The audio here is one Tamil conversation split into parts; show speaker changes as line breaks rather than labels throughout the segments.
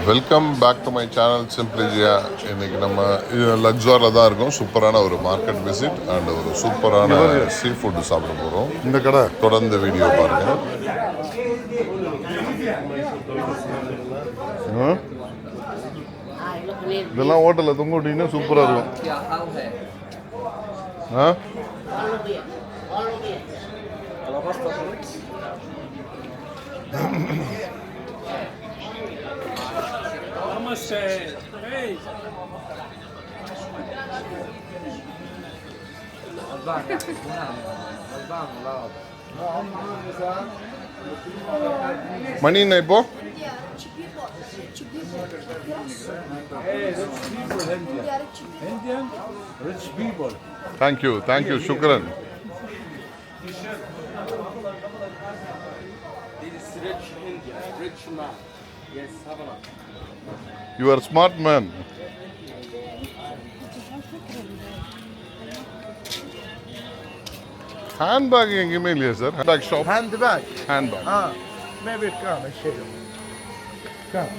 Welcome back to my channel simply Jiya. இன்றைக்கி நம்ம லக்ஸாரில் தான் இருக்கோம். சூப்பரான ஒரு மார்க்கெட் விசிட் அண்ட் ஒரு சூப்பரான சீ ஃபுட்டு சாப்பிட போகிறோம். இந்த கடை தொடர்ந்து வீடியோ பாருங்கள். இதெல்லாம் ஹோட்டலில் தொங்க விட்டிங்கன்னா சூப்பராக இருக்கும். ஆ மணி என்ன இப்போ? Thank you Sukran. You are a smart man. Handbag எங்கேயுமே இல்லையா sir? Handbag shop.
Handbag.
Maybe
come and show you. Come.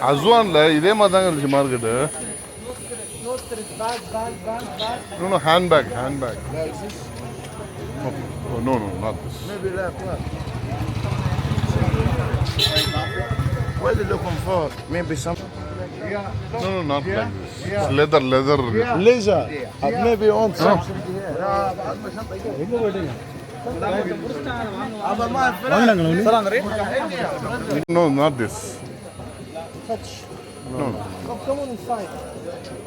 அஸ்வான்ல இதே மாதிரி தாங்க இருந்துச்சு market. No, handbag. No, not this.
Maybe like what? What are you looking for? Maybe some.
No, not like this. It's leather.
Laser. Maybe on something.
No, not this.
Touch.
No.
Come on inside.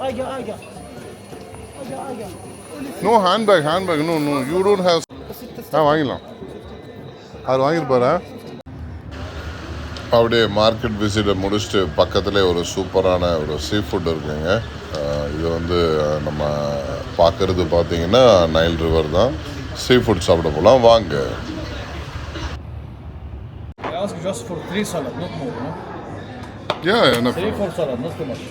Aga.
No handbag. No. You don't have. வாங்கிடலாம். அது வாங்கியிருப்பாரா? அப்படியே மார்க்கெட் விசிட்டை முடிச்சுட்டு பக்கத்துலேயே ஒரு சூப்பரான ஒரு சீ ஃபுட் இருக்குங்க. இது வந்து நம்ம பார்க்குறது பார்த்தீங்கன்னா நைல் ரிவர் தான். சீ ஃபுட் சாப்பிட போகலாம் வாங்க.
I ask just for 3 salad, not more, no?
Yeah, enough.
3-4 salad, not too much.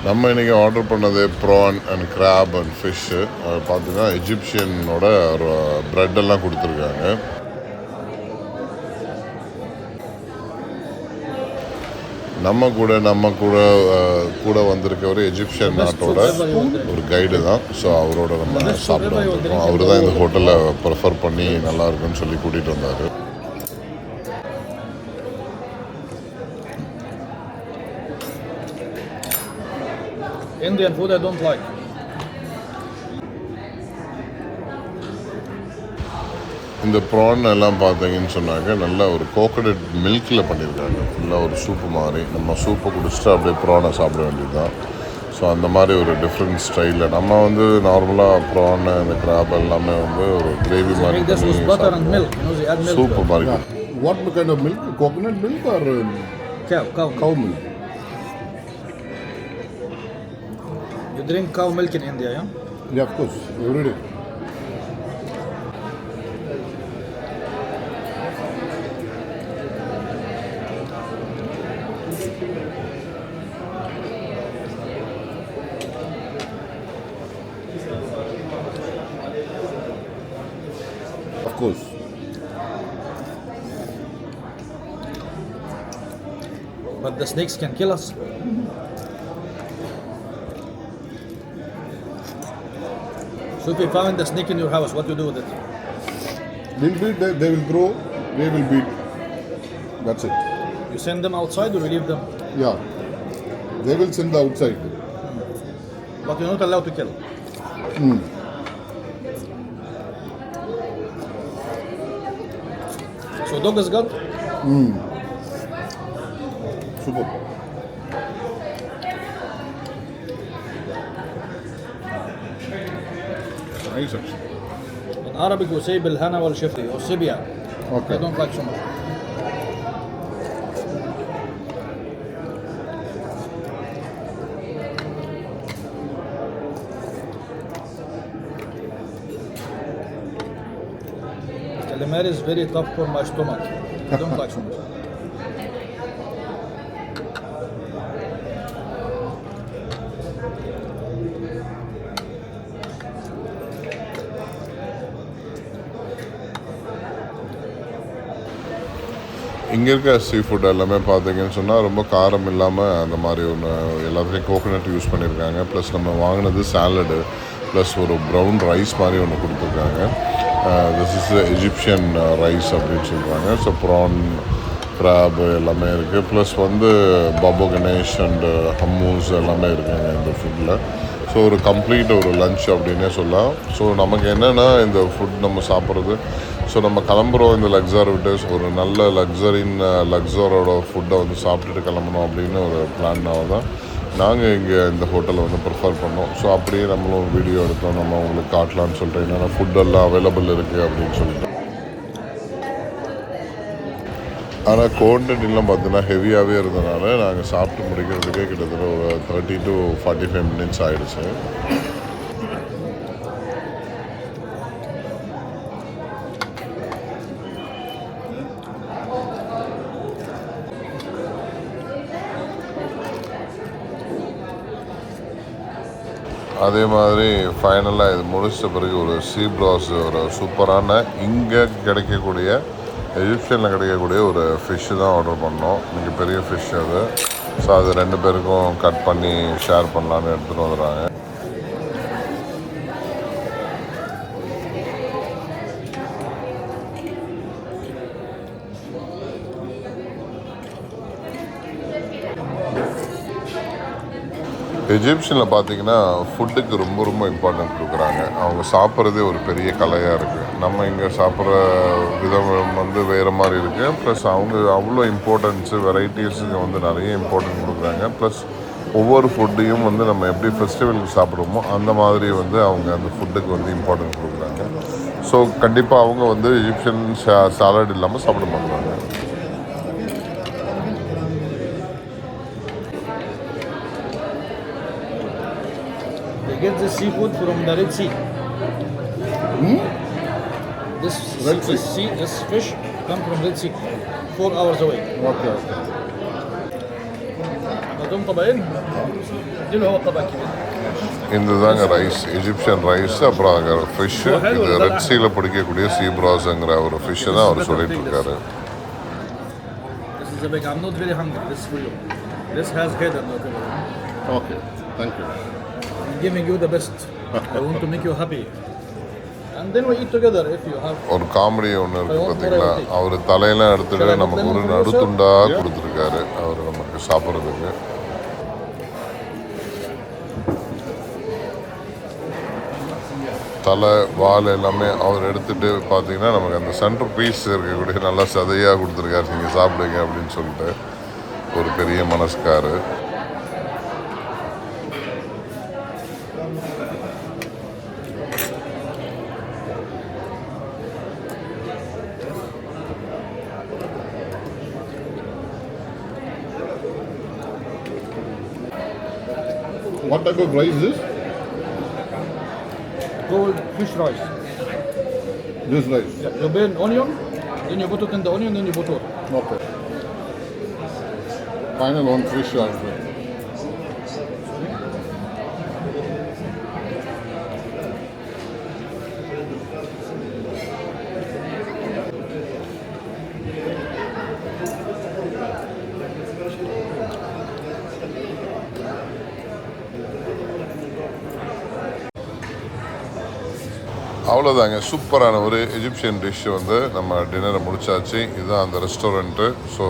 நம்ம இன்றைக்கி ஆர்டர் பண்ணது prawn and crab and fish. அது பார்த்தீங்கன்னா எஜிப்ஷியனோட ப்ரெட்டெல்லாம் கொடுத்துருக்காங்க. நம்ம கூட வந்திருக்கவர் எஜிப்ஷியன் நாட்டோட ஒரு கைடு தான். ஸோ அவரோட நம்ம சாப்பிட வந்திருக்கோம். அவர் தான் இந்த ஹோட்டலில் ப்ரிஃபர் பண்ணி நல்லா இருக்குன்னு சொல்லி கூட்டிகிட்டு வந்தார்.
Indian food I don't like.
இந்த ப்ரான் எல்லாம் பார்த்தீங்கன்னு சொன்னாக்க நல்லா ஒரு கோகனட் மில்கில் பண்ணியிருக்காங்க. ஃபுல்லாக ஒரு சூப்பு மாதிரி. நம்ம சூப்பை குடிச்சிட்டு அப்படியே ப்ரானை சாப்பிட வேண்டியது தான். ஸோ அந்த மாதிரி ஒரு டிஃப்ரெண்ட் ஸ்டைலில் நம்ம வந்து நார்மலாக ப்ரான் இந்த கிராப் எல்லாமே வந்து ஒரு கிரேவி மாதிரி சூப்பு மாதிரி.
What kind of milk? Coconut milk or
Cow milk. You drink cow milk in India, yeah?
Yeah, of course, every day. Of course.
But the snakes can kill us. So if you found a snake in your house, what do you do with it?
Little bit, they will grow, they will beat. That's it.
You send them outside or you leave them?
Yeah. They will send the outside.
But you're not allowed to kill. So dog is good?
Super.
Nice actually.
In Arabic we say bilhana wal shifti or sibia.
Okay.
I don't like so much. Calamari is very tough for my stomach. I don't like so much.
இங்கே இருக்க சீ ஃபுட் எல்லாமே பார்த்தீங்கன்னு சொன்னால் ரொம்ப காரம் இல்லாமல் அந்த மாதிரி ஒன்று எல்லாத்துலேயும் கோகோனட் யூஸ் பண்ணியிருக்காங்க. ப்ளஸ் நம்ம வாங்கினது சாலடு ப்ளஸ் ஒரு ப்ரௌன் ரைஸ் மாதிரி ஒன்று கொடுத்துருக்காங்க. திஸ் இஸ் எஜிப்ஷியன் ரைஸ் அப்படின்னு சொல்கிறாங்க. ஸோ ப்ரான் கிராப் எல்லாமே இருக்குது. ப்ளஸ் வந்து பாபு கணேஷ் அண்டு ஹம்மூஸ் எல்லாமே இருக்குங்க இந்த ஃபுட்டில். ஸோ ஒரு கம்ப்ளீட் ஒரு லன்ச் அப்படின்னே சொல்லலாம். ஸோ நமக்கு என்னென்னா இந்த ஃபுட் நம்ம சாப்பிட்றது, ஸோ நம்ம கிளம்புறோம் இந்த லக்ஸார் விட்டு ஒரு நல்ல லக்ஸரோட ஃபுட்டை வந்து சாப்பிட்டுட்டு கிளம்பணும் அப்படின்னு ஒரு பிளான்னால தான் நாங்கள் இங்கே இந்த ஹோட்டலை வந்து ப்ரிஃபர் பண்ணோம். ஸோ அப்படியே நம்மளும் வீடியோ எடுத்தோம், நம்ம உங்களுக்கு காட்டலான்னு சொல்லிட்டு என்னென்ன ஃபுட்டெல்லாம் அவைலபிள் இருக்குது அப்படின்னு சொல்லிட்டு. ஆனால் குவான்டிட்டிலாம் பார்த்தீங்கன்னா ஹெவியாகவே இருந்ததுனால நாங்கள் சாப்பிட்டு முடிக்கிறதுக்கே கிட்டத்தட்ட ஒரு 30 to 45 minutes ஆகிடுச்சு. அதே மாதிரி ஃபைனலாக இது முடிச்ச பிறகு ஒரு சீ ப்ராஸ், ஒரு சூப்பரான இங்கே கிடைக்கக்கூடிய எஜிப்ஷியனில் கிடைக்கக்கூடிய ஒரு ஃபிஷ்ஷு தான் ஆர்டர் பண்ணோம். இன்றைக்கி பெரிய ஃபிஷ் அது. ஸோ அது 2 பேருக்கும் கட் பண்ணி ஷேர் பண்ணலான்னு எடுத்துகிட்டு வந்துடுறாங்க. எஜிப்ஷனில் பார்த்தீங்கன்னா ஃபுட்டுக்கு ரொம்ப ரொம்ப இம்பார்ட்டன்ட் கொடுக்குறாங்க. அவங்க சாப்பிட்றதே ஒரு பெரிய கலையாக இருக்குது. நம்ம இங்கே சாப்பிட்ற விதம் வந்து வேறு மாதிரி இருக்குது. ப்ளஸ் அவங்க அவ்வளோ இம்பார்ட்டன்ஸு வெரைட்டிஸுங்க வந்து நிறைய இம்பார்ட்டன்ட் கொடுக்குறாங்க. ப்ளஸ் ஒவ்வொரு ஃபுட்டையும் வந்து நம்ம எப்படி ஃபெஸ்டிவலுக்கு சாப்பிடுவோமோ அந்த மாதிரி வந்து அவங்க அந்த ஃபுட்டுக்கு வந்து இம்பார்ட்டன்ட் கொடுக்குறாங்க. ஸோ கண்டிப்பாக அவங்க வந்து எஜிப்ஷியன் சாலட் இல்லாமல் சாப்பிட மாட்டாங்க.
Get the seafood from the Red Sea. This fish come from Red Sea, 4 hours away.
Okay.
هذول طبقين. دي اللي هو الطبق الكبير.
இந்த தாங்க ரைஸ், எஜிப்ஷியன் ரைஸ். அப்புறம் அங்கே ஃபிஷ்ஷு, இது ரெட் சீயில் பிடிக்கக்கூடிய சீ ப்ராஸுங்கிற ஒரு ஃபிஷ்ஷை தான் அவர் சொல்லிட்டு இருக்காரு.
This is a big. I'm not very hungry. This is for you. This has head and not everything.
Okay. Thank you.
I'm giving you the best. I want to make you happy. And then we eat together if you have.
ஒரு காமெடி ஒன்று இருக்குது பார்த்தீங்களா, அவர் தலையெல்லாம் எடுத்துகிட்டு நமக்கு ஒரு நடுத்துண்டாக கொடுத்துருக்காரு அவர் நமக்கு சாப்பிட்றதுக்கு. தலை வால் எல்லாமே அவர் எடுத்துகிட்டு பார்த்தீங்கன்னா நமக்கு அந்த சென்டர் பீஸ் இருக்கக்கூடிய நல்லா சதையாக கொடுத்துருக்காரு, நீங்கள் சாப்பிடுங்க அப்படின்னு சொல்லிட்டு ஒரு பெரிய மனஸ்காரு.
What type of rice is this?
Cold fish rice.
This rice.
Yeah, you burn onion, then you put it in the onion, then you put water.
Okay. Final one fish also.
அவ்வளோதாங்க, சூப்பரான ஒரு எஜிப்ஷியன் டிஷ்ஷு வந்து நம்ம டின்னரை முடிச்சாச்சு. இதுதான் அந்த ரெஸ்டாரண்ட்டு. ஸோ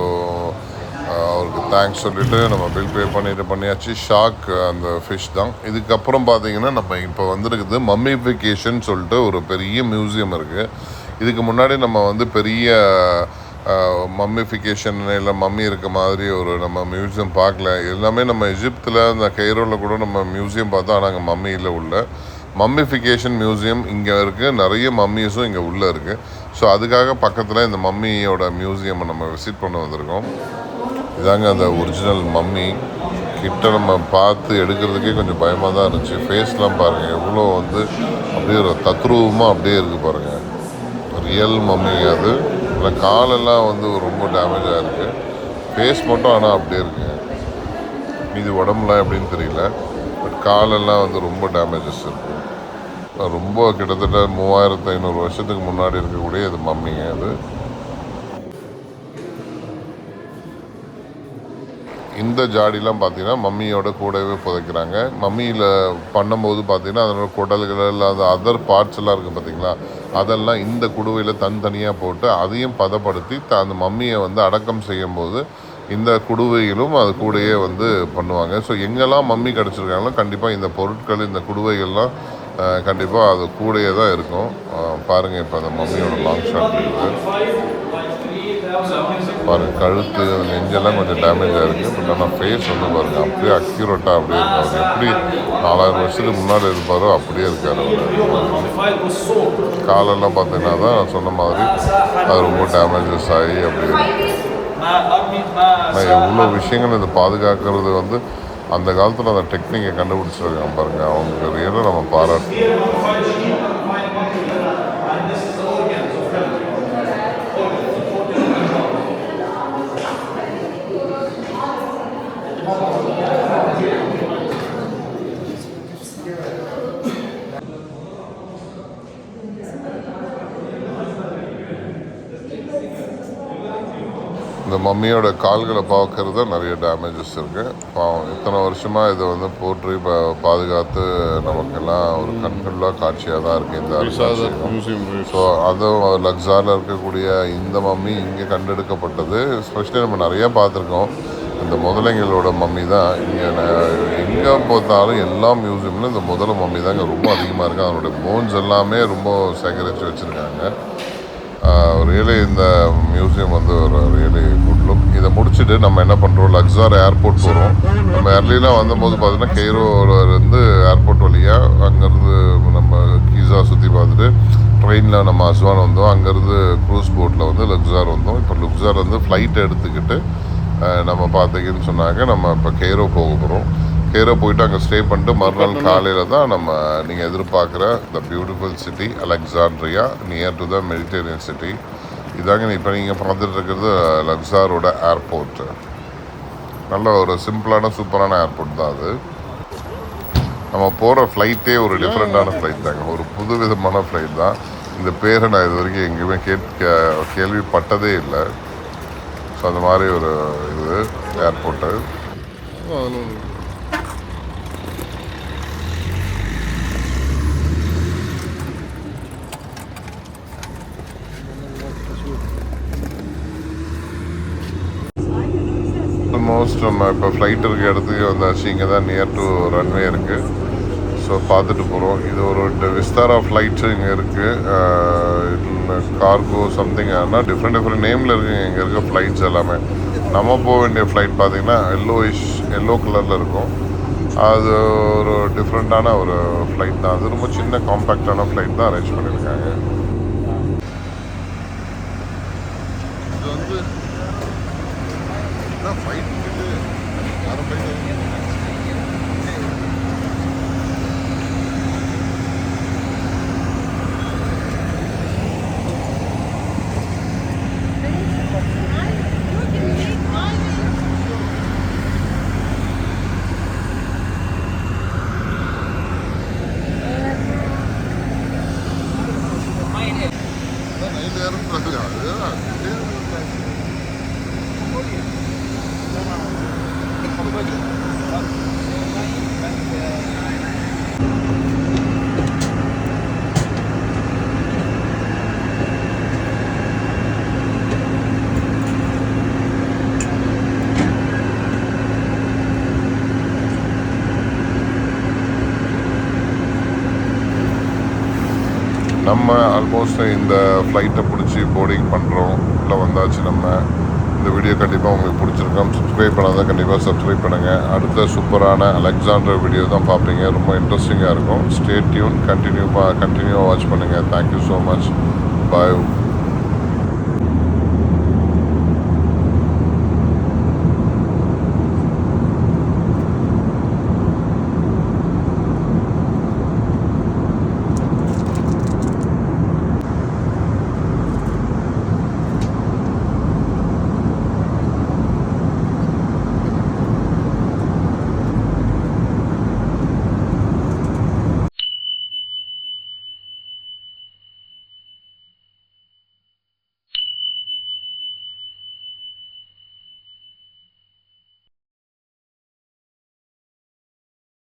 அவருக்கு தேங்க்ஸ் சொல்லிவிட்டு நம்ம பில் பே பண்ணியாச்சு. ஷாக் அந்த ஃபிஷ் தான். இதுக்கப்புறம் பார்த்தீங்கன்னா நம்ம இப்போ வந்திருக்குது மம்மிஃபிகேஷன் சொல்லிட்டு ஒரு பெரிய மியூசியம் இருக்குது. இதுக்கு முன்னாடி நம்ம வந்து பெரிய மம்மிஃபிகேஷன் இல்லை மம்மி இருக்க மாதிரி ஒரு நம்ம மியூசியம் பார்க்கல. எல்லாமே நம்ம எஜிப்தில் அந்த கெய்ரோவில் கூட நம்ம மியூசியம் பார்த்தோம், ஆனால் அங்கே மம்மி இல்லை உள்ள. மம்மிஃபிகேஷன் மியூசியம் இங்கே இருக்குது, நிறைய மம்மிஸும் இங்கே உள்ளே இருக்குது. ஸோ அதுக்காக பக்கத்தில் இந்த மம்மியோட மியூசியமை நம்ம விசிட் பண்ண வந்திருக்கோம். இதாங்க அந்த ஒரிஜினல் மம்மி. கிட்ட நம்ம பார்த்து எடுக்கிறதுக்கே கொஞ்சம் பயமாக தான் இருந்துச்சு. ஃபேஸ்லாம் பாருங்கள் எவ்வளோ வந்து அப்படியே ஒரு தத்ரூபமாக அப்படியே இருக்குது பாருங்கள். ரியல் மம்மி அது. ஆனால் காலெல்லாம் வந்து ரொம்ப டேமேஜாக இருக்குது. ஃபேஸ் மட்டும் ஆனால் அப்படியே இருக்குங்க. மீதி உடம்புலாம் எப்படின்னு தெரியல, பட் காலெல்லாம் வந்து ரொம்ப டேமேஜஸ் இருக்குது. ரொம்ப கிட்டத்தட்ட 3500 வருஷத்துக்கு முன்னாடி இருக்கக்கூடிய இது மம்மிங்க அது. இந்த ஜாடிலாம் பார்த்தீங்கன்னா மம்மியோட கூடவே புதைக்கிறாங்க. மம்மியில் பண்ணும்போது பார்த்தீங்கன்னா அதனோட குடல்கள் அது அதர் பார்ட்ஸ் எல்லாம் இருக்குது பார்த்தீங்களா, அதெல்லாம் இந்த குடுவையில் தனித்தனியாக போட்டு அதையும் பதப்படுத்தி அந்த மம்மியை வந்து அடக்கம் செய்யும்போது இந்த குடுவையிலும் அது கூடயே வந்து பண்ணுவாங்க. ஸோ எங்கெல்லாம் மம்மி கிடச்சிருக்காங்களோ கண்டிப்பாக இந்த பொருட்கள் இந்த குடுவைகள்லாம் கண்டிப்பாக அது கூடயே தான் இருக்கும். பாருங்கள், இப்போ அந்த மம்மியோட லாங் ஷாட் இருக்குது பாருங்கள். கழுத்து நெஞ்செல்லாம் கொஞ்சம் டேமேஜாக இருக்குது. பட் ஆனால் ஃபேஸ் வந்து பாருங்கள் அப்படியே அக்யூரேட்டாக அப்படியே இருக்காரு. அவர் எப்படி 4000 வருஷத்துக்கு முன்னாடி இருப்பாரோ அப்படியே இருக்கார் அவர். காலெல்லாம் பார்த்தீங்கன்னா தான் நான் சொன்ன மாதிரி அது ரொம்ப டேமேஜஸ் ஆகி அப்படி இருக்கு. ஆனால் எவ்வளோ விஷயங்கள் இதை பாதுகாக்கிறது வந்து அந்த காலத்தில் அந்த டெக்னிக்கை கண்டுபிடிச்சிருக்காங்க பாருங்கள். அவங்க ரியலாக நம்ம பாராட்டணும். இந்த மம்மியோட கால்களை பார்க்கறது நிறைய டேமேஜஸ் இருக்குது. பாவம் இத்தனை வருஷமாக இதை வந்து போற்றி பாதுகாத்து நமக்கெல்லாம் ஒரு கண்கொள்ளா காட்சியாக தான் இருக்குது இந்த அருங்காட்சியகம். ஸோ அதுவும் லக்ஸாரில் இருக்கக்கூடிய இந்த மம்மி இங்கே கண்டெடுக்கப்பட்டது. ஸ்பெஷலி நம்ம நிறையா பார்த்துருக்கோம். இந்த முதலைங்களோட மம்மி தான் இங்கே எங்கே பார்த்தாலும் எல்லா மியூசியம்லையும் இந்த முதல மம்மி தான் இங்கே ரொம்ப அதிகமாக இருக்குது. அதனுடைய போன்ஸ் எல்லாமே ரொம்ப சேகரித்து வச்சுருக்காங்க. ரியலி இந்த மியூசியம் வந்து ஒரு ரியலி குட் லுக். இதை முடிச்சுட்டு நம்ம என்ன பண்ணுறோம், லக்ஸார் ஏர்போர்ட் போகிறோம். நம்ம ஏர்லிலாம் வந்தபோது பார்த்தீங்கன்னா கெய்ரோலேருந்து ஏர்போர்ட் வழியாக அங்கேருந்து நம்ம கீஸா சுற்றி பார்த்துட்டு ட்ரெயினில் நம்ம அஸ்வான் வந்தோம். அங்கேருந்து க்ரூஸ் போட்டில் வந்து லக்ஸார் வந்தோம். இப்போ லக்ஸார் வந்து ஃப்ளைட் எடுத்துக்கிட்டு நம்ம பார்த்தீங்கன்னு சொன்னாங்க நம்ம இப்போ கெய்ரோ போக போகிறோம். கெய்ரோ போயிட்டு அங்கே ஸ்டே பண்ணிட்டு மறுநாள் காலையில் தான் நம்ம நீங்கள் எதிர்பார்க்குற the beautiful city Alexandria near to the Mediterranean city. இதாங்க இப்போ நீங்கள் பார்த்துட்டு இருக்கிறது லக்ஸாரோட ஏர்போர்ட்டு. நல்ல ஒரு சிம்பிளான சூப்பரான ஏர்போர்ட் தான் அது. நம்ம போகிற ஃப்ளைட்டே ஒரு டிஃப்ரெண்ட்டான ஃப்ளைட் தாங்க, ஒரு புது விதமான ஃப்ளைட் தான். இந்த பேரை நான் இது வரைக்கும் எங்கேயுமே கேள்விப்பட்டதே இல்லை. ஸோ அந்த மாதிரி ஒரு இது ஏர்போர்ட்டு. ஆல்மோஸ்ட் நம்ம இப்போ ஃப்ளைட் இருக்க இடத்துக்கு வந்தாச்சு. இங்கே தான் நியர் டு ரன்வே இருக்குது. ஸோ பார்த்துட்டு போகிறோம். இது ஒரு விஸ்தாரா ஃப்ளைட்ஸு இங்கே இருக்குது. கார்கோ சம்திங் ஆனால் டிஃப்ரெண்ட் நேமில் இருக்குங்க இங்கே இருக்க ஃப்ளைட்ஸ் எல்லாமே. நம்ம போக வேண்டிய ஃப்ளைட் பார்த்திங்கன்னா எல்லோ கலரில் இருக்கும். அது ஒரு டிஃப்ரெண்ட்டான ஒரு ஃப்ளைட் தான். அது ரொம்ப சின்ன காம்பேக்டான ஃப்ளைட் தான் அரேஞ்ச் பண்ணியிருக்காங்க. இது வந்து ஃப்ளைட் யாரும் ஃப்ளைட் நம்ம ஆல்மோஸ்ட் இந்த ஃப்ளைட்டை பிடிச்சி போர்டிங் பண்ணுறோம். இல்லை வந்தாச்சு நம்ம. இந்த வீடியோ கண்டிப்பாக உங்களுக்கு பிடிச்சிருக்கோம். சப்ஸ்கிரைப் பண்ணாதான் கண்டிப்பாக சப்ஸ்கிரைப் பண்ணுங்கள். அடுத்த சூப்பரான அலெக்சாண்டர் வீடியோ தான் பார்ப்பீங்க. ரொம்ப இன்ட்ரெஸ்டிங்காக இருக்கும். Stay tune. கண்டினியூவாக வாட்ச் பண்ணுங்கள். Thank you so much. பாய்.